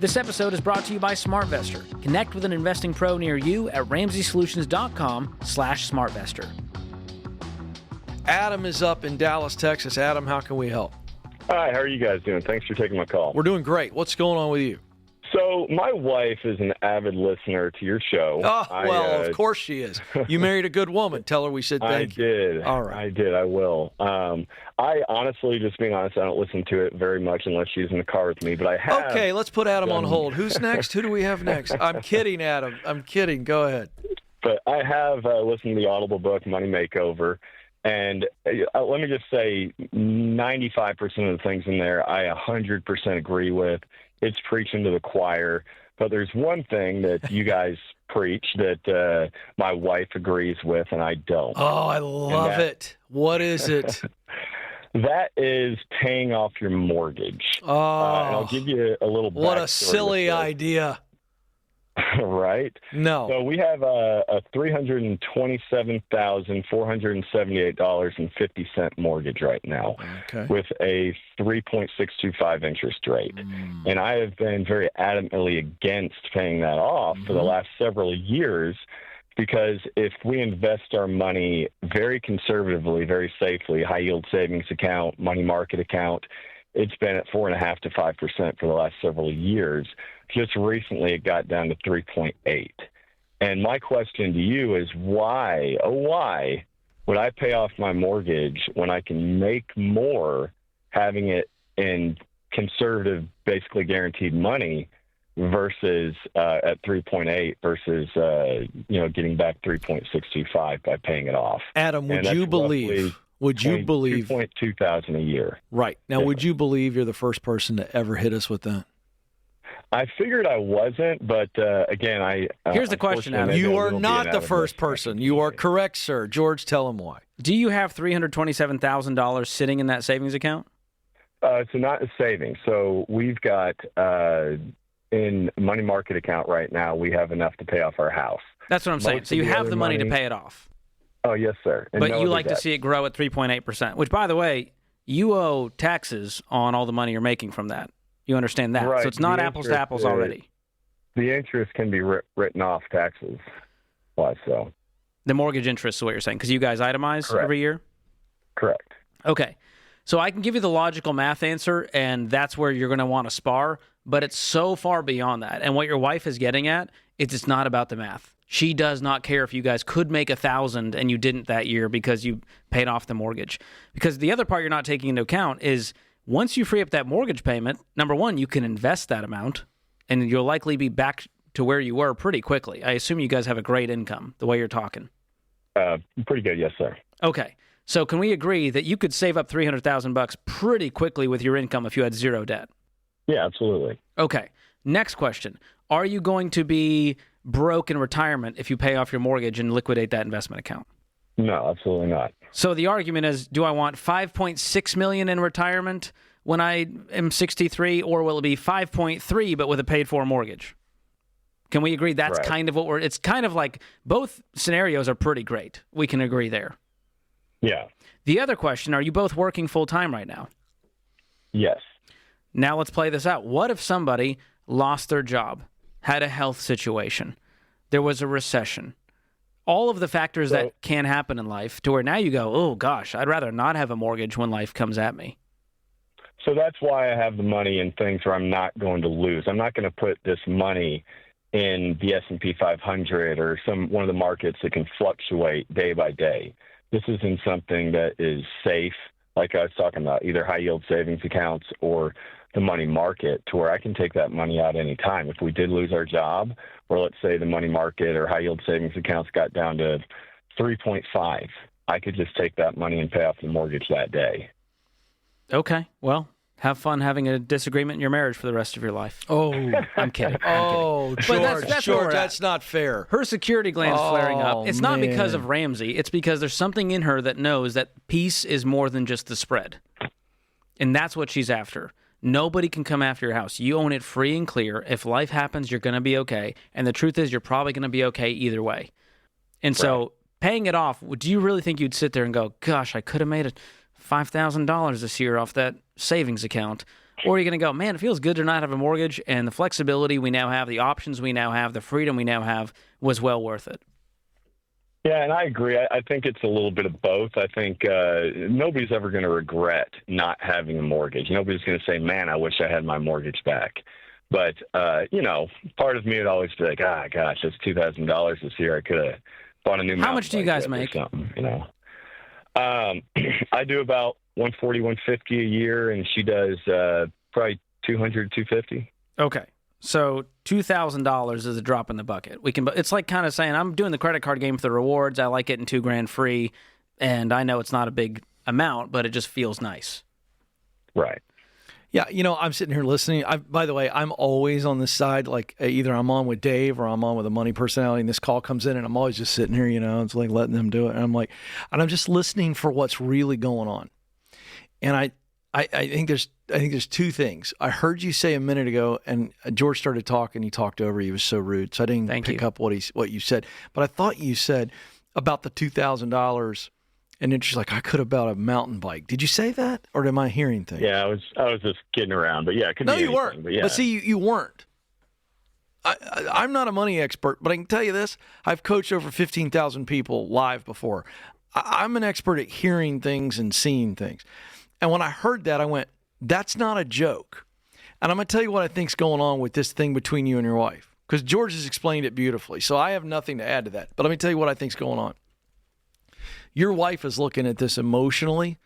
This episode is brought to you by SmartVestor. Connect with an investing pro near you at RamseySolutions.com/SmartVestor. Adam is up in Dallas, Texas. Adam, how can we help? Hi, how are you guys doing? Thanks for taking my call. We're doing great. What's going on with you? So my wife is an avid listener to your show. Oh, of course she is. You married a good woman. Tell her we said thank you. I did. All right. I did. I will. I honestly, just being honest, I don't listen to it very much unless she's in the car with me, but I have. Okay, let's put Adam on hold. Who's next? Who do we have next? I'm kidding, Adam. I'm kidding. Go ahead. But I have listened to the Audible book, Money Makeover. And let me just say, 95% of the things in there, I 100% agree with. It's preaching to the choir. But there's one thing that you guys preach that my wife agrees with, and I don't. Oh, I love it. What is it? That is paying off your mortgage. Oh, and I'll give you a little backstory. What a silly idea. Right? No. So we have a $327,478.50 mortgage right now, with a 3.625 interest rate. And I have been very adamantly against paying that off for the last several years, because if we invest our money very conservatively, very safely, high yield savings account, money market account, it's been at 4.5% to 5% for the last several years. Just recently, it got down to 3.8. And my question to you is why would I pay off my mortgage when I can make more having it in conservative, basically guaranteed money versus at 3.8 versus getting back 3.625 by paying it off? Adam, would you believe? $2,200 a year. Right. Now, would you believe you're the first person to ever hit us with that? I figured I wasn't, but again, Here's the question, Adam. You are not the first person. You are correct, sir. George, tell him why. Do you have $327,000 sitting in that savings account? So not a savings. So we've got in money market account right now, we have enough to pay off our house. That's what I'm saying. So you have the money to pay it off. Oh, yes, sir. And but you like to see it grow at 3.8%, which, by the way, you owe taxes on all the money you're making from that. You understand that. Right. So it's not apples to apples already. The interest can be written off taxes. Why so? The mortgage interest is what you're saying, because you guys itemize every year? Correct. Okay. So I can give you the logical math answer, and that's where you're going to want to spar, but it's so far beyond that. And what your wife is getting at is it's not about the math. She does not care if you guys could make $1,000 and you didn't that year because you paid off the mortgage. Because the other part you're not taking into account is once you free up that mortgage payment, number one, you can invest that amount, and you'll likely be back to where you were pretty quickly. I assume you guys have a great income, the way you're talking. Pretty good, yes, sir. Okay. So can we agree that you could save up $300,000 pretty quickly with your income if you had zero debt? Yeah, absolutely. Okay. Next question. Are you going to be broke in retirement if you pay off your mortgage and liquidate that investment account? No, absolutely not. So the argument is, do I want $5.6 million in retirement when I am 63, or will it be 5.3 but with a paid-for mortgage? Can we agree that's kind of what it's kind of like both scenarios are pretty great. We can agree there. Yeah. The other question, are you both working full-time right now? Yes. Now let's play this out. What if somebody lost their job, had a health situation, there was a recession, all of the factors that can happen in life to where now you go, oh gosh, I'd rather not have a mortgage when life comes at me? So that's why I have the money in things where I'm not going to lose. I'm not going to put this money in the S&P 500 or one of the markets that can fluctuate day by day. This is in something that is safe, like I was talking about, either high-yield savings accounts or the money market, to where I can take that money out any time. If we did lose our job, or let's say the money market or high-yield savings accounts got down to 3.5, I could just take that money and pay off the mortgage that day. Okay, well, have fun having a disagreement in your marriage for the rest of your life. Oh, I'm kidding. George, that's not fair. Her security gland's flaring up. It's not because of Ramsey. It's because there's something in her that knows that peace is more than just the spread. And that's what she's after. Nobody can come after your house. You own it free and clear. If life happens, you're going to be okay. And the truth is, you're probably going to be okay either way. And so paying it off, do you really think you'd sit there and go, gosh, I could have made $5,000 this year off that savings account, Or are you going to go, man, it feels good to not have a mortgage, and the flexibility we now have, the options we now have, the freedom we now have was well worth it? Yeah, and I agree. I think it's a little bit of both. I think nobody's ever going to regret not having a mortgage. Nobody's going to say, man, I wish I had my mortgage back. But, part of me would always be like, gosh, that's $2,000 this year. I could have bought a new mountain How much do you bike guys with or make? something, I do about 140, 150 a year, and she does probably 200, 250. Okay. So $2,000 is a drop in the bucket. It's like kind of saying, I'm doing the credit card game for the rewards. I like getting $2,000 free, and I know it's not a big amount, but it just feels nice. Right. Yeah, I'm sitting here listening. By the way, I'm always on this side, like either I'm on with Dave or I'm on with a money personality, and this call comes in, and I'm always just sitting here, it's like letting them do it. And I'm just listening for what's really going on. And I think there's two things. I heard you say a minute ago, and George started talking. He talked over you. He was so rude, so I didn't pick up what you said. But I thought you said about the $2,000, and then she's like, I could have bought a mountain bike. Did you say that, or am I hearing things? Yeah, I was just kidding around, but yeah, it could be anything, you weren't. But, yeah. But see, you weren't. I'm not a money expert, but I can tell you this: I've coached over 15,000 people live before. I'm an expert at hearing things and seeing things. And when I heard that, I went, that's not a joke. And I'm going to tell you what I think's going on with this thing between you and your wife, because George has explained it beautifully. So I have nothing to add to that. But let me tell you what I think's going on. Your wife is looking at this emotionally,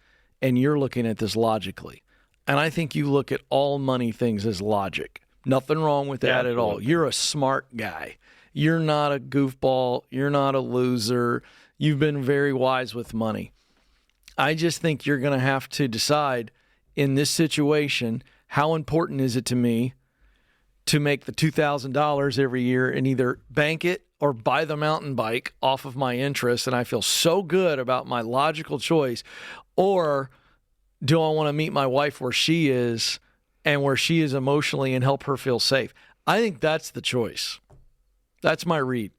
and you're looking at this logically. And I think you look at all money things as logic. Nothing wrong with that at all. You're a smart guy. You're not a goofball. You're not a loser. You've been very wise with money. I just think you're going to have to decide in this situation, how important is it to me to make the $2,000 every year and either bank it or buy the mountain bike off of my interest, and I feel so good about my logical choice, or do I want to meet my wife where she is and where she is emotionally and help her feel safe? I think that's the choice. That's my read.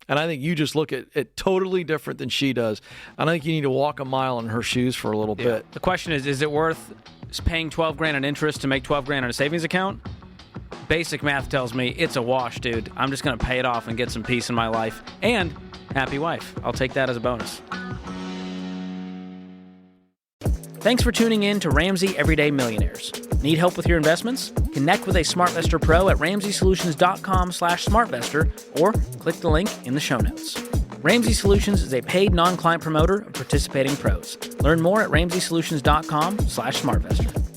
And I think you just look at it totally different than she does. And I think you need to walk a mile in her shoes for a little bit. The question is it worth paying $12,000 in interest to make $12,000 in a savings account? Basic math tells me it's a wash, dude. I'm just going to pay it off and get some peace in my life. And happy wife. I'll take that as a bonus. Thanks for tuning in to Ramsey Everyday Millionaires. Need help with your investments? Connect with a SmartVestor Pro at RamseySolutions.com/SmartVestor or click the link in the show notes. Ramsey Solutions is a paid non-client promoter of participating pros. Learn more at RamseySolutions.com/SmartVestor.